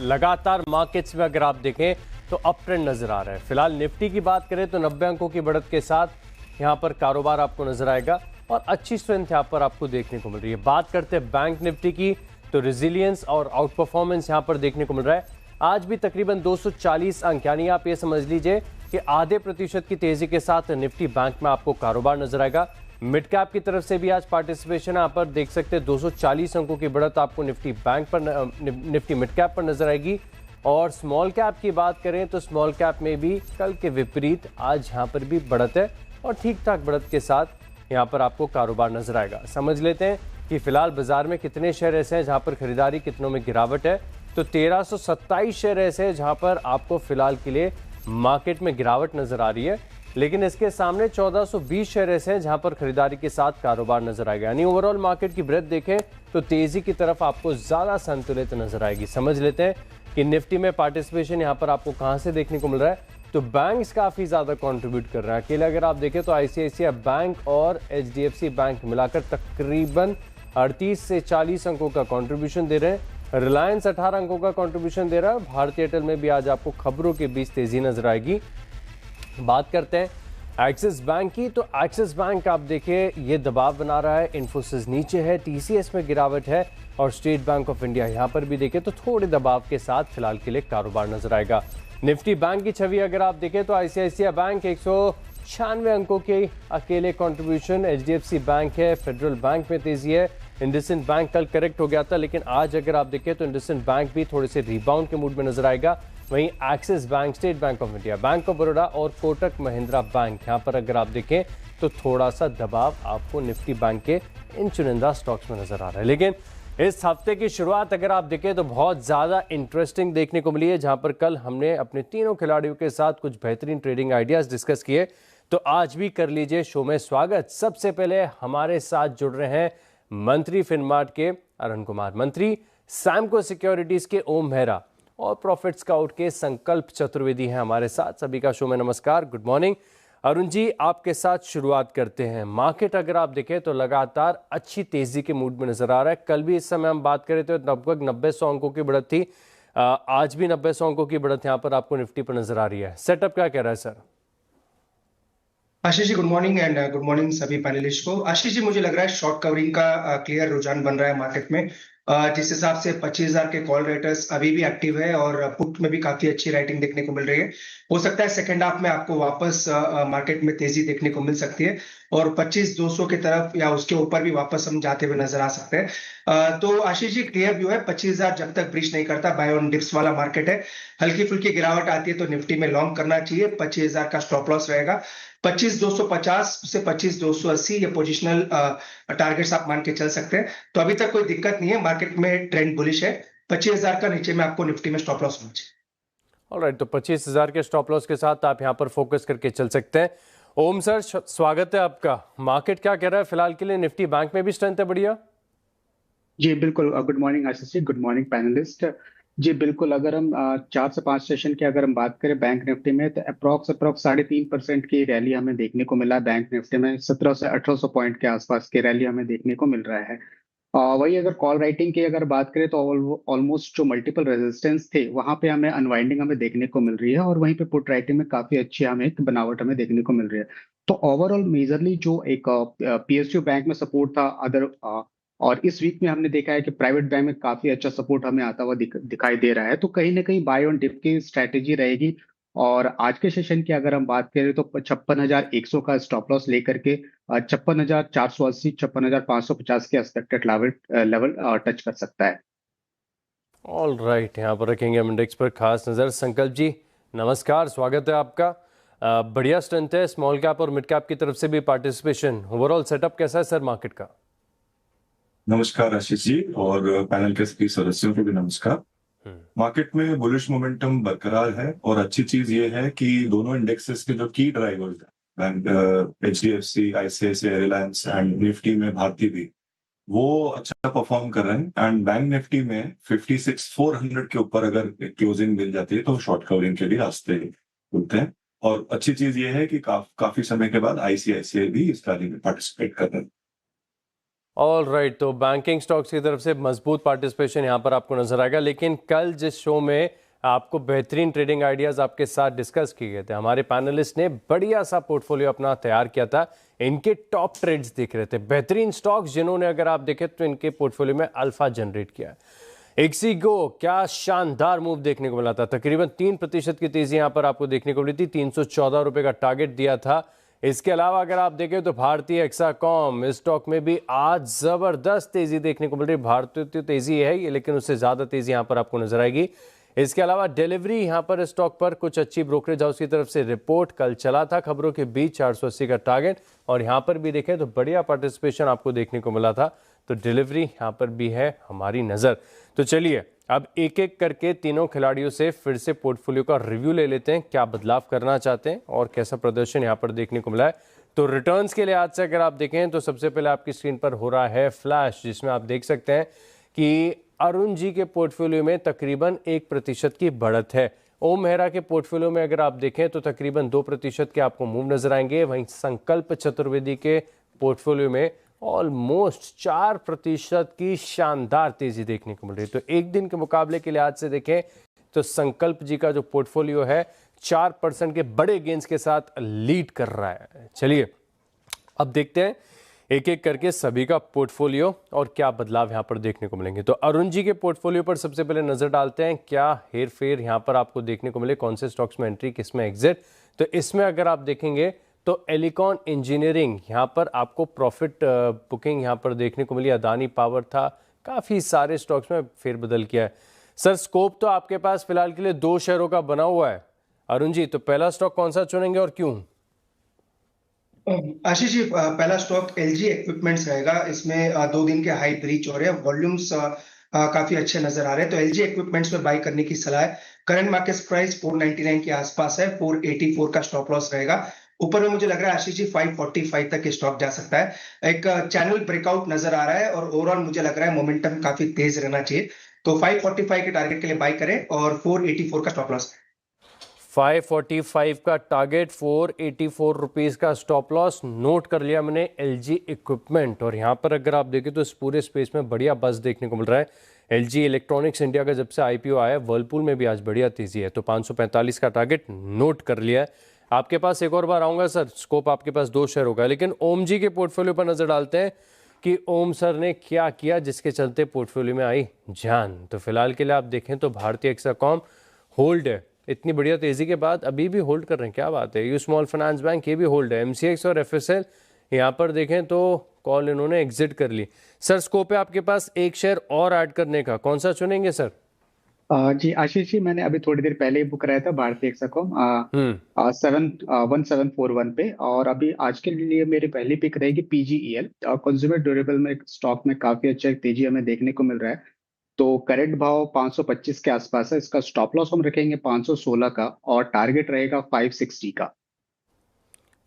लगातार मार्केट्स में अगर आप देखें तो अप ट्रेंड नजर आ रहा है। फिलहाल निफ्टी की बात करें तो 90 अंकों की बढ़त के साथ यहां पर कारोबार आपको नजर आएगा और अच्छी स्ट्रेंथ यहां पर आपको देखने को मिल रही है। बात करते हैं बैंक निफ्टी की तो रेजिलियंस और आउट परफॉर्मेंस यहां पर देखने को मिल रहा है। आज भी तकरीबन 240 अंक, यानी आप ये समझ लीजिए कि आधे प्रतिशत की तेजी के साथ निफ्टी बैंक में आपको कारोबार नजर आएगा। मिड कैप की तरफ से भी आज पार्टिसिपेशन यहाँ पर देख सकते हैं 240 अंकों की बढ़त आपको निफ्टी बैंक पर निफ्टी मिड कैप पर नजर आएगी। और स्मॉल कैप की बात करें तो स्मॉल कैप में भी कल के विपरीत आज यहाँ पर भी बढ़त है और ठीक ठाक बढ़त के साथ यहाँ पर आपको कारोबार नजर आएगा। समझ लेते हैं कि फिलहाल बाजार में कितने शेयर ऐसे हैं जहाँ पर खरीदारी, कितनों में गिरावट है। तो 1327 शेयर ऐसे हैं जहाँ पर आपको फिलहाल के लिए मार्केट में गिरावट नजर आ रही है, लेकिन इसके सामने 1420 शेयर ऐसे हैं जहां पर खरीदारी के साथ कारोबार नजर आएगा। यानी ओवरऑल मार्केट की ब्रेथ देखें तो तेजी की तरफ आपको ज्यादा संतुलित नजर आएगी। समझ लेते हैं कि निफ्टी में पार्टिसिपेशन यहां पर आपको कहां से देखने को मिल रहा है। तो बैंक्स काफी ज्यादा कंट्रीब्यूट कर रहे हैं। अकेले अगर आप देखें तो आईसीआईसीआई बैंक और एचडीएफसी बैंक मिलाकर तकरीबन 38 से 40 अंकों का कंट्रीब्यूशन दे रहे हैं। रिलायंस 18 अंकों का कंट्रीब्यूशन दे रहा है। भारतीय एयरटेल में भी आज आपको खबरों के बीच तेजी नजर आएगी। बात करते हैं एक्सिस बैंक की तो एक्सिस बैंक आप देखिए ये दबाव बना रहा है, इन्फोसिस नीचे है, टीसीएस में गिरावट है और स्टेट बैंक ऑफ इंडिया यहां पर भी देखें तो थोड़े दबाव के साथ फिलहाल के लिए कारोबार नजर आएगा। निफ्टी बैंक की छवि अगर आप देखें तो आईसीआईसीआई बैंक 196 अंकों के अकेले कंट्रीब्यूशन, एचडीएफसी बैंक है, फेडरल बैंक में तेजी है, इंडसइंड बैंक कल करेक्ट हो गया था लेकिन आज अगर आप देखें तो इंडसइंड बैंक भी थोड़े से रिबाउंड के मूड में नजर आएगा। वहीं axis bank, state bank of India, bank of Baroda और कोटक महिंद्रा बैंक यहां पर अगर आप देखें तो थोड़ा सा दबाव आपको निफ्टी बैंक के इन चुनिंदा स्टॉक्स में नजर आ रहा है। लेकिन इस हफ्ते की शुरुआत अगर आप देखें तो बहुत ज्यादा इंटरेस्टिंग देखने को मिली है, जहां पर कल हमने अपने तीनों खिलाड़ियों के साथ कुछ बेहतरीन ट्रेडिंग आइडियाज डिस्कस किए। तो आज भी कर लीजिए शो में स्वागत। सबसे पहले हमारे साथ जुड़ रहे हैं मंत्री फिनमार्ट के अरुण कुमार, मंत्री सैमको सिक्योरिटीज के ओम मेहरा और प्रॉफिट स्काउट के संकल्प चतुर्वेदी हैं हमारे साथ। सभी का शो में नमस्कार, गुड मॉर्निंग। अरुण जी, आपके साथ शुरुआत करते हैं। मार्केट अगर आप देखें तो लगातार अच्छी तेजी के मूड में नजर आ रहा है। कल भी इस समय हम बात करें तो लगभग 90-100 अंकों की बढ़त थी, आज भी 90-100 अंकों की बढ़त यहाँ पर आपको निफ्टी पर नजर आ रही है। सेटअप क्या कह रहा है sir? Ashish ji good morning and good morning सभी पैनलिस्ट को। आशीष जी, मुझे लग रहा है शॉर्ट कवरिंग का क्लियर रुझान बन रहा है मार्केट में। जिस हिसाब से 25,000 के कॉल राइटर्स अभी भी एक्टिव है और पुट में भी काफी अच्छी राइटिंग देखने को मिल रही है। हो सकता है सेकंड हाफ में आपको वापस मार्केट में तेजी देखने को मिल सकती है और 25,200 की तरफ या उसके ऊपर भी वापस हम जाते हुए नजर आ सकते हैं। तो आशीष जी, क्लियर व्यू है 25,000 जब तक ब्रीच नहीं करता बाय ऑन डिप्स वाला मार्केट है। हल्की फुल्की गिरावट आती है तो निफ्टी में लॉन्ग करना चाहिए। 25,000 का स्टॉप लॉस रहेगा। 25,250 से 25,280 ये पोजिशनल टारगेट्स आप मान के चल सकते हैं। तो अभी तक कोई दिक्कत नहीं है, मार्केट में ट्रेंड बुलिश है। 25,000 का नीचे में आपको निफ्टी में स्टॉप लॉस होना चाहिए। ऑलराइट, तो 25,000 के स्टॉप लॉस के साथ आप यहां पर फोकस करके चल सकते हैं। ओम सर, स्वागत है आपका। मार्केट क्या कह रहा है फिलहाल के लिए? निफ्टी बैंक में भी स्ट्रेंथ है बढ़िया? जी बिल्कुल, गुड मॉर्निंग आशीष जी, गुड मॉर्निंग पैनलिस्ट जी। बिल्कुल, अगर हम 4 से 5 सेशन की अगर हम बात करें बैंक निफ्टी में तो अप्रॉक्स 3.5% की रैली हमें देखने को मिला। बैंक निफ्टी में 1700 से 1800 पॉइंट के आसपास की रैली हमें देखने को मिल रहा है। वही अगर कॉल राइटिंग की अगर बात करें तो ऑलमोस्ट जो मल्टीपल रेजिस्टेंस थे वहां पे हमें अनवाइंडिंग हमें देखने को मिल रही है और वहीं पे पुट राइटिंग में काफी अच्छी हमें एक बनावट हमें देखने को मिल रही है। तो ओवरऑल मेजरली जो एक पीएसयू बैंक में सपोर्ट था अदर और इस वीक में हमने देखा है कि प्राइवेट बैंक में काफी अच्छा सपोर्ट हमें आता हुआ दिखाई दे रहा है। तो कहीं ना कहीं बाय ऑन डिप की स्ट्रैटेजी रहेगी। और आज के सेशन की अगर हम बात करें तो 56,100 का स्टॉप लॉस लेकर के 56,480 56,550 के एक्सपेक्टेड लेवल टच कर सकता है। ऑल राइट, यहाँ पर रखेंगे हम इंडेक्स पर खास नजर। संकल्प जी नमस्कार, स्वागत है आपका। बढ़िया स्ट्रेंथ है, स्मॉल कैप और मिड कैप की तरफ से भी पार्टिसिपेशन। ओवरऑल सेटअप कैसा है सर मार्केट का? नमस्कार आशीष जी और पैनल के सभी सदस्यों को भी नमस्कार। मार्केट में बुलिश मोमेंटम बरकरार है और अच्छी चीज ये है कि दोनों इंडेक्सेस के जो की ड्राइवर्स हैं, bank HDFC, ICICI, Reliance and Nifty में भारती भी, वो अच्छा परफॉर्म कर रहे हैं। एंड बैंक निफ्टी में 56,400 के ऊपर अगर क्लोजिंग मिल जाती है तो शॉर्ट कवरिंग के लिए रास्ते खुलते हैं। और अच्छी चीज ये है कि काफी समय के बाद आईसीआईसीआई भी इस रैली में पार्टिसिपेट कर रहे हैं। ऑल राइट, तो बैंकिंग स्टॉक्स की तरफ से मजबूत पार्टिसिपेशन यहाँ पर आपको नजर आएगा। लेकिन कल जिस शो में आपको बेहतरीन ट्रेडिंग आइडियाज आपके साथ डिस्कस किए गए थे, हमारे पैनलिस्ट ने बढ़िया सा पोर्टफोलियो अपना तैयार किया था। इनके टॉप ट्रेड्स दिख रहे थे, बेहतरीन स्टॉक्स जिन्होंने अगर आप देखें तो इनके पोर्टफोलियो में अल्फा जनरेट किया है। एक्सीगो, क्या शानदार मूव देखने को मिला था, तकरीबन 3% की तेजी यहां पर आपको देखने को मिली थी। 314 रुपए का टारगेट दिया था। इसके अलावा अगर आप देखें तो भारतीय एक्साकॉम, इस स्टॉक में भी आज जबरदस्त तेजी देखने को मिल रही। भारतीय तो तेजी है ये, लेकिन उससे ज्यादा तेजी यहां पर आपको नजर आएगी। इसके अलावा डिलीवरी यहां पर स्टॉक पर कुछ अच्छी ब्रोकरेज हाउस की तरफ से रिपोर्ट कल चला था खबरों के बीच, 480 का टारगेट, और यहां पर भी देखें तो बढ़िया पार्टिसिपेशन आपको देखने को मिला था। तो डिलीवरी यहां पर भी है हमारी नजर। तो चलिए अब एक एक करके तीनों खिलाड़ियों से फिर से पोर्टफोलियो का रिव्यू ले लेते हैं, क्या बदलाव करना चाहते हैं और कैसा प्रदर्शन यहां पर देखने को मिला है। तो रिटर्न्स के लिहाज से अगर आप देखें तो सबसे पहले आपकी स्क्रीन पर हो रहा है फ्लैश, जिसमें आप देख सकते हैं कि अरुण जी के पोर्टफोलियो में तकरीबन 1% की बढ़त है। ओम मेहरा के पोर्टफोलियो में अगर आप देखें तो तकरीबन 2% के आपको मूव नजर आएंगे। वहीं संकल्प चतुर्वेदी के पोर्टफोलियो में ऑलमोस्ट 4% की शानदार तेजी देखने को मिल रही है। तो एक दिन के मुकाबले के लिहाज से देखें तो संकल्प जी का जो पोर्टफोलियो है 4% के बड़े गेंस के साथ लीड कर रहा है। चलिए अब देखते हैं एक एक करके सभी का पोर्टफोलियो और क्या बदलाव यहां पर देखने को मिलेंगे। तो अरुण जी के पोर्टफोलियो पर सबसे पहले नजर डालते हैं, क्या हेर फेर यहां पर आपको देखने को मिले, कौन से स्टॉक्स में एंट्री, किस में एग्जिट। तो इसमें अगर आप देखेंगे तो एलिकॉन इंजीनियरिंग यहां पर आपको प्रॉफिट बुकिंग यहां पर देखने को मिली। अदानी पावर था, काफी सारे स्टॉक्स में फेरबदल किया है। सर स्कोप तो आपके पास फिलहाल के लिए 2 शेयरों का बना हुआ है। अरुण जी, तो पहला स्टॉक कौन सा चुनेंगे और क्यों? आशीष जी, पहला स्टॉक एलजी इक्विपमेंट्स रहेगा। इसमें 2 दिन के हाई ब्रीच हो रहे हैं, वॉल्यूम्स काफी अच्छे नजर आ रहे हैं, तो एलजी इक्विपमेंट्स में बाई करने की सलाह है। करंट मार्केट प्राइस 499 के आसपास है, 484 का स्टॉप लॉस रहेगा। ऊपर में मुझे लग रहा है आशीष जी 545 तक स्टॉक जा सकता है। एक चैनल ब्रेकआउट नजर आ रहा है और ओवरऑल मुझे लग रहा है मोमेंटम काफी तेज रहना चाहिए। तो 545 के टारगेट के लिए बाई करें और 484 का स्टॉप लॉस। 545 का टारगेट, 484 रुपीज का स्टॉप लॉस, नोट कर लिया मैंने एलजी इक्विपमेंट। और यहाँ पर अगर आप देखें तो इस पूरे स्पेस में बढ़िया बस देखने को मिल रहा है। एलजी इलेक्ट्रॉनिक्स इंडिया का जब से आईपीओ आया है, वर्लपूल में भी आज बढ़िया तेजी है। तो 545 का टारगेट नोट कर लिया है। आपके पास एक और बार आऊंगा सर, स्कोप आपके पास 2 शेयर होगा। लेकिन ओम जी के पोर्टफोलियो पर नजर डालते हैं कि ओम सर ने क्या किया जिसके चलते पोर्टफोलियो में आई जान। तो फिलहाल के लिए आप देखें तो भारतीय एक्साकॉम होल्ड है, इतनी बढ़िया तेजी के बाद अभी भी होल्ड कर रहे हैं, क्या बात है। यू स्मॉल फाइनेंस बैंक ये भी होल्ड है। एमसीएक्स और एफएसएल यहाँ पर देखें तो कॉल इन्होंने एग्जिट कर ली। सर स्कोप है आपके पास एक शेयर और ऐड करने का, कौन सा चुनेंगे सर? जी आशीष जी, मैंने अभी थोड़ी देर पहले ही बुक कराया था भारतीय एक्साकॉम 1741 पे, और अभी आज के लिए मेरी पहली पिक रहेगी पीजीईएल। कंज्यूमर ड्यूरेबल में स्टॉक में काफी अच्छा तेजी हमें देखने को मिल रहा है। तो करेंट भाव 525 के आसपास है, इसका स्टॉप लॉस हम रखेंगे 516 का और टारगेट रहेगा 560 का।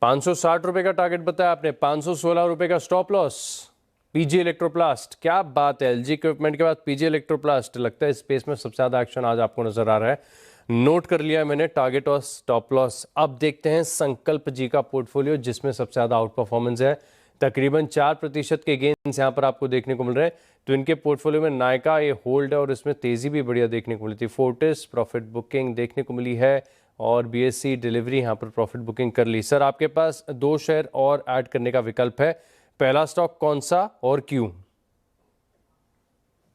560 रुपए का टारगेट बताया आपने, 516 रुपए का स्टॉप लॉस। पीजी इलेक्ट्रोप्लास्ट, क्या बात है, एलजी इक्विपमेंट के बाद पीजी इलेक्ट्रोप्लास्ट, लगता है इस स्पेस में सबसे ज्यादा एक्शन आज आपको नजर आ रहा है। नोट कर लिया मैंने टारगेट और स्टॉप लॉस। अब देखते हैं संकल्प जी का पोर्टफोलियो, जिसमें सबसे ज्यादा आउट परफॉर्मेंस है। तकरीबन 4% के गेन्स यहाँ पर आपको देखने को मिल रहे हैं। तो इनके पोर्टफोलियो में नायका ये होल्ड है और इसमें तेजी भी बढ़िया देखने को मिली थी। फोर्टिस प्रॉफिट बुकिंग देखने को मिली है और बीएससी डिलीवरी यहाँ पर प्रॉफिट बुकिंग कर ली। सर आपके पास 2 शेयर और ऐड करने का विकल्प है, पहला स्टॉक कौन सा और क्यों?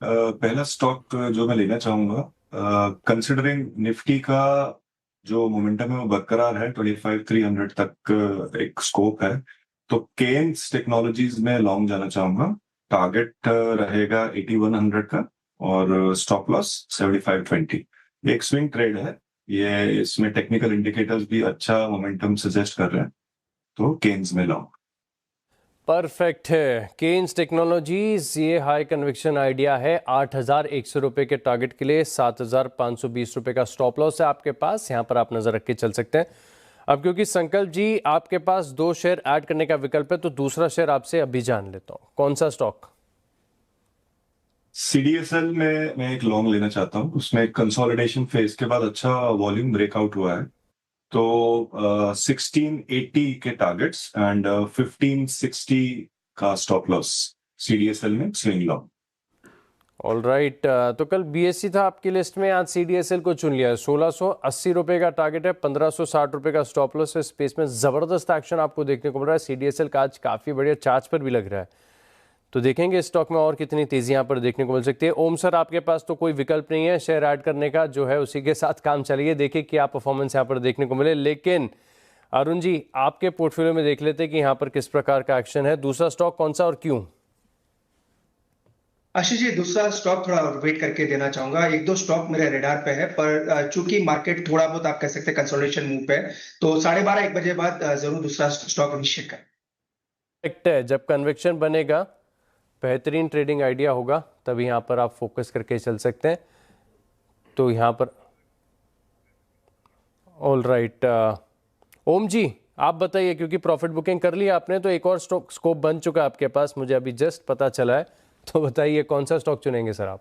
पहला स्टॉक जो मैं लेना चाहूंगा, कंसिडरिंग निफ्टी का जो मोमेंटम है वो बरकरार है, 25,300 तक एक स्कोप है, तो केन्स टेक्नोलॉजीज में लॉन्ग जाना चाहूंगा। टारगेट रहेगा 8100 का और स्टॉप लॉस 7520। एक स्विंग ट्रेड है ये, इसमें टेक्निकल इंडिकेटर्स भी अच्छा मोमेंटम सजेस्ट कर रहे हैं, तो केन्स में लॉन्ग। परफेक्ट है, केन्स टेक्नोलॉजीज, ये हाई कन्विक्शन आइडिया है। 8,100 रुपए के टारगेट के लिए 7,520 रुपए का स्टॉप लॉस है आपके पास, यहां पर आप नजर रख के चल सकते हैं। अब क्योंकि संकल्प जी आपके पास 2 शेयर ऐड करने का विकल्प है, तो दूसरा शेयर आपसे अभी जान लेता हूं, कौन सा स्टॉक? सीडीएसएल में मैं एक लॉन्ग लेना चाहता हूँ, उसमें कंसोलिडेशन फेज के बाद अच्छा वॉल्यूम ब्रेकआउट हुआ है, तो 1680 के टारगेट्स एंड 1560 का स्टॉप लॉस। CDSL में स्विंग लॉन्ग। ऑल राइट, तो कल BSE था आपकी लिस्ट में, आज CDSL को चुन लिया है। 1680 रुपये का टारगेट है, 1560 रुपये का स्टॉप लॉस है। स्पेस में ज़बरदस्त एक्शन आपको देखने को मिल रहा है। CDSL का आज काफ़ी बढ़िया चार्ज पर भी लग रहा है, तो देखेंगे स्टॉक में और कितनी तेज़ी यहाँ पर देखने को मिल सकती है। ओम सर, आपके पास तो कोई विकल्प नहीं है शेयर ऐड करने का, जो है उसी के साथ काम चलिए, देखिए क्या परफॉर्मेंस यहाँ पर देखने को मिले। लेकिन अरुण जी, आपके पोर्टफोलियो में देख लेते कि यहाँ पर किस प्रकार का एक्शन है। दूसरा स्टॉक कौन सा और क्यों? आशीष जी, दूसरा स्टॉक थोड़ा वेट करके देना चाहूंगा। एक दो स्टॉक मेरे रेडार पे है, पर चूंकि मार्केट थोड़ा बहुत आप कह सकते हैं कंसोलिडेशन मूव पे है, तो 12:30-1 बजे बाद जरूर दूसरा स्टॉक इनिशिएट करें। जब कन्विक्शन बनेगा, बेहतरीन ट्रेडिंग आइडिया होगा, तभी यहाँ पर आप फोकस करके चल सकते हैं। तो यहाँ पर ऑल राइट, ओम जी आप बताइए, क्योंकि प्रॉफिट बुकिंग कर लिया आपने, तो एक और स्टॉक स्कोप बन चुका है आपके पास, मुझे अभी जस्ट पता चला है। तो बताइए कौन सा स्टॉक चुनेंगे सर आप?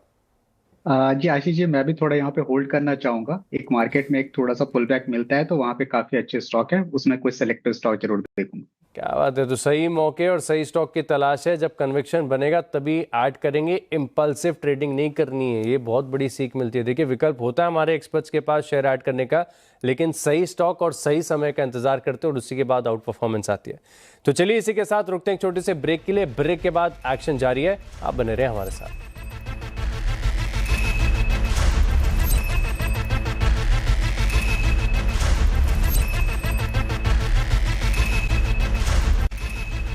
जी आशीष जी, मैं भी थोड़ा यहाँ पे होल्ड करना चाहूंगा। एक मार्केट में एक थोड़ा सा पुल बैक मिलता है, तो वहाँ पे काफी अच्छे स्टॉक है, उसमें कोई सेलेक्टिव स्टॉक जरूर देखूंगा। क्या बात है, तो सही मौके और सही स्टॉक की तलाश है। जब कन्विक्शन बनेगा तभी ऐड करेंगे, इम्पल्सिव ट्रेडिंग नहीं करनी है। ये बहुत बड़ी सीख मिलती है। देखिए, विकल्प होता है हमारे एक्सपर्ट्स के पास शेयर ऐड करने का, लेकिन सही स्टॉक और सही समय का इंतजार करते हैं और उसी के बाद आउट परफॉर्मेंस आती है। तो चलिए इसी के साथ रुकते हैं एक छोटे से ब्रेक के लिए। ब्रेक के बाद एक्शन जारी है, आप बने रहे हमारे साथ।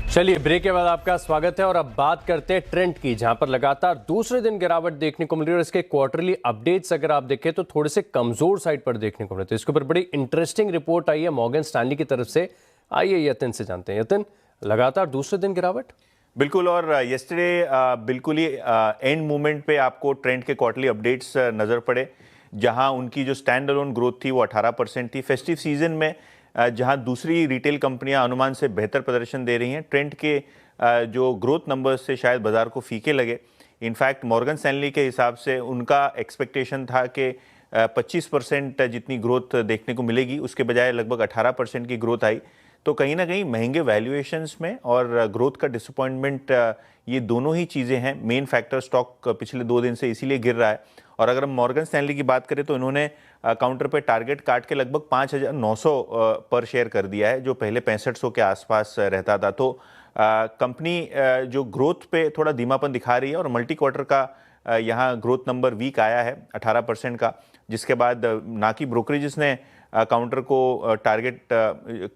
चलिए ब्रेक के बाद आपका स्वागत है और अब बात करते हैं ट्रेंड की, जहां पर लगातार दूसरे दिन गिरावट देखने को मिल रही है और इसके क्वार्टरली अपडेट्स अगर आप देखें तो थोड़े से कमजोर साइड पर देखने को मिलते हैं। इसके ऊपर बड़ी इंटरेस्टिंग रिपोर्ट आई है मॉर्गन स्टैनली की तरफ से। आइए यतिन से जानते हैं। यतिन, लगातार दूसरे दिन गिरावट? बिल्कुल, और यस्टरडे बिल्कुल ही एंड मोमेंट पे आपको ट्रेंड के क्वार्टरली अपडेट्स नजर पड़े, जहां उनकी जो स्टैंड अलोन ग्रोथ थी वो 18% थी। फेस्टिव सीजन में जहां दूसरी रिटेल कंपनियां अनुमान से बेहतर प्रदर्शन दे रही हैं, ट्रेंड के जो ग्रोथ नंबर्स से शायद बाजार को फीके लगे। इनफैक्ट मॉर्गन स्टैनली के हिसाब से उनका एक्सपेक्टेशन था कि 25% जितनी ग्रोथ देखने को मिलेगी, उसके बजाय लगभग 18% की ग्रोथ आई। तो कहीं ना कहीं महंगे वैल्यूएशंस में और ग्रोथ का डिसअपॉइंटमेंट, ये दोनों ही चीज़ें हैं मेन फैक्टर। स्टॉक पिछले 2 दिन से इसीलिए गिर रहा है। और अगर हम मॉर्गन स्टैनली की बात करें तो इन्होंने काउंटर पे टारगेट काट के लगभग 5,900 पर शेयर कर दिया है, जो पहले 6500 के आसपास रहता था। तो कंपनी जो ग्रोथ पे थोड़ा धीमापन दिखा रही है और मल्टी क्वार्टर का यहाँ ग्रोथ नंबर वीक आया है 18% का, जिसके बाद ना कि ब्रोकरेजेस ने काउंटर को टारगेट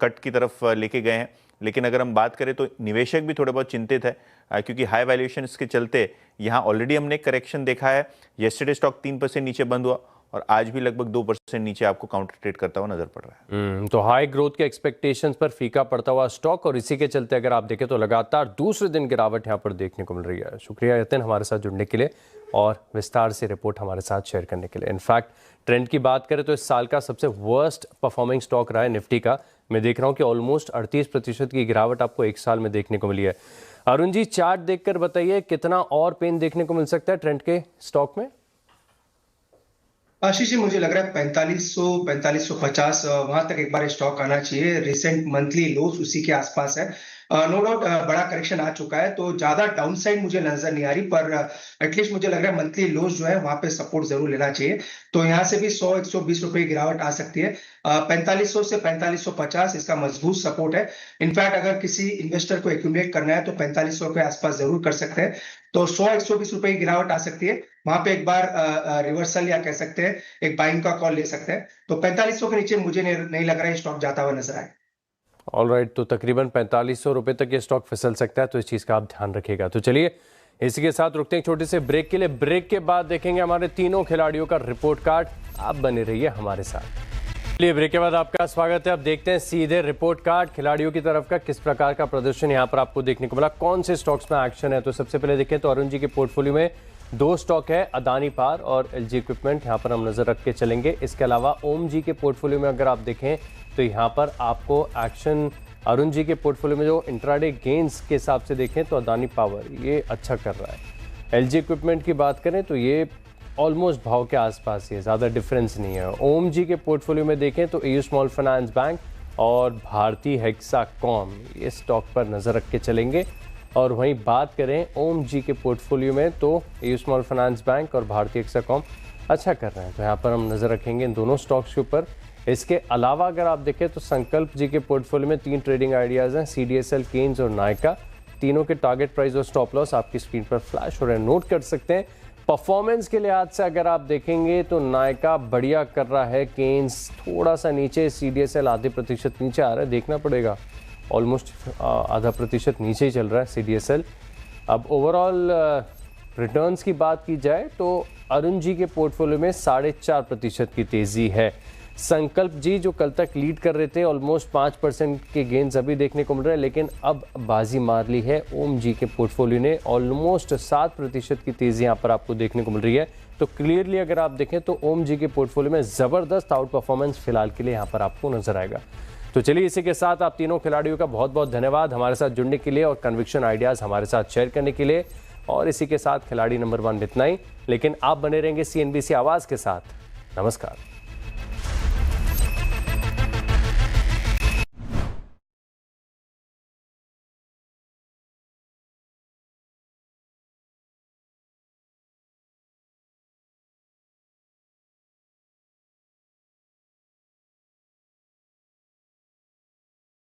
कट की तरफ लेके गए हैं। लेकिन अगर हम बात करें तो निवेशक भी थोड़े बहुत चिंतित है, क्योंकि हाई वैल्यूएशंस के चलते यहाँ ऑलरेडी हमने एक करेक्शन देखा है। येस्टरडे स्टॉक 3% नीचे बंद हुआ और आज भी लगभग 2% नीचे आपको काउंटर ट्रेड करता हुआ नजर पड़ रहा है। तो हाई ग्रोथ के एक्सपेक्टेशंस पर फीका पड़ता हुआ स्टॉक, और इसी के चलते अगर आप देखें तो लगातार दूसरे दिन गिरावट यहाँ पर देखने को मिल रही है। शुक्रिया यतिन हमारे साथ जुड़ने के लिए और विस्तार से रिपोर्ट हमारे साथ शेयर करने के लिए। इनफैक्ट ट्रेंड की बात करें तो इस साल का सबसे वर्स्ट परफॉर्मिंग स्टॉक रहा है निफ्टी का। मैं देख रहा हूँ कि ऑलमोस्ट 38% की गिरावट आपको एक साल में देखने को मिली है। अरुण जी, चार्ट देखकर बताइए कितना और पेन देखने को मिल सकता है ट्रेंड के स्टॉक में? आशीष जी, मुझे लग रहा है 4500 4550 वहां तक एक बार स्टॉक आना चाहिए। रिसेंट मंथली लोस उसी के आसपास है। नो डाउट बड़ा करेक्शन आ चुका है, तो ज्यादा डाउनसाइड मुझे नजर नहीं आ रही, पर एटलीस्ट मुझे लग रहा है मंथली लोस जो है वहां पे सपोर्ट जरूर लेना चाहिए। तो यहाँ से भी 100-120 रुपए की गिरावट आ सकती है। 4500 से 4550 इसका मजबूत सपोर्ट है। इनफैक्ट अगर किसी इन्वेस्टर को एक्यूमुलेट करना है तो 4500 के आसपास जरूर कर सकते हैं। तो 100-120 रुपए की गिरावट आ सकती है, वहां पे एक बार रिवर्सल या कह सकते हैं एक बाइंग का कॉल ले सकते हैं। तो 4500 के नीचे मुझे नहीं लग रहा है स्टॉक जाता हुआ नजर आए। ऑल राइट, तो तकरीबन 4500 रुपए तक ये स्टॉक फिसल सकता है, तो इस चीज़ का आप ध्यान रखिएगा। तो चलिए इसी के साथ रुकते हैं छोटे से ब्रेक के लिए। ब्रेक के बाद देखेंगे हमारे तीनों खिलाड़ियों का रिपोर्ट कार्ड। आप बने रहिए हमारे साथ। चलिए ब्रेक के बाद आपका स्वागत है। अब देखते हैं सीधे रिपोर्ट कार्ड खिलाड़ियों की तरफ का किस प्रकार का प्रदर्शन यहाँ पर आपको देखने को मिला, कौन से स्टॉक्स में एक्शन है। तो सबसे पहले देखें तो अरुण जी के पोर्टफोलियो में 2 स्टॉक है, अदानी पावर और LG इक्विपमेंट, यहाँ पर हम नजर रख के चलेंगे। इसके अलावा ओम जी के पोर्टफोलियो में अगर आप देखें तो यहाँ पर आपको एक्शन, अरुण जी के पोर्टफोलियो में जो इंट्राडे गेन्स के हिसाब से देखें तो अदानी पावर ये अच्छा कर रहा है। LG इक्विपमेंट की बात करें तो ये ऑलमोस्ट भाव के आसपास ही है, ज़्यादा डिफरेंस नहीं है। ओम जी के पोर्टफोलियो में देखें तो AU स्मॉल फाइनेंस बैंक और भारतीय हेक्साकॉम, ये स्टॉक पर नज़र रख के चलेंगे। और वहीं बात करें ओम जी के पोर्टफोलियो में तो AU स्मॉल फाइनेंस बैंक और भारतीय एक्साकॉम अच्छा कर रहे हैं, तो यहाँ पर हम नज़र रखेंगे इन दोनों स्टॉक्स के ऊपर। इसके अलावा अगर आप देखें तो संकल्प जी के पोर्टफोलियो में 3 ट्रेडिंग आइडियाज़ हैं, CDSL, केन्स और नायका। तीनों के टारगेट प्राइस और स्टॉप लॉस आपकी स्क्रीन पर फ्लैश हो रहे हैं, नोट कर सकते हैं। परफॉर्मेंस के लिहाज से अगर आप देखेंगे तो नायका बढ़िया कर रहा है, केन्स थोड़ा सा नीचे, CDSL आधे प्रतिशत नीचे आ रहा है, देखना पड़ेगा, ऑलमोस्ट आधा प्रतिशत नीचे ही चल रहा है CDSL। अब ओवरऑल रिटर्न्स की बात की जाए तो अरुण जी के पोर्टफोलियो में 4.5% की तेज़ी है। संकल्प जी जो कल तक लीड कर रहे थे, ऑलमोस्ट 5% के गेंस अभी देखने को मिल रहे हैं, लेकिन अब बाजी मार ली है ओम जी के पोर्टफोलियो ने, ऑलमोस्ट 7% की तेज़ी यहाँ पर आपको देखने को मिल रही है। तो क्लियरली अगर आप देखें तो ओम जी के पोर्टफोलियो में ज़बरदस्त आउट परफॉर्मेंस फिलहाल के लिए यहाँ पर आपको नजर आएगा। तो चलिए इसी के साथ आप तीनों खिलाड़ियों का बहुत बहुत धन्यवाद हमारे साथ जुड़ने के लिए और कन्विक्शन आइडियाज़ हमारे साथ शेयर करने के लिए। और इसी के साथ खिलाड़ी नंबर 1 इतना ही, लेकिन आप बने रहेंगे CNBC आवाज़ के साथ। नमस्कार।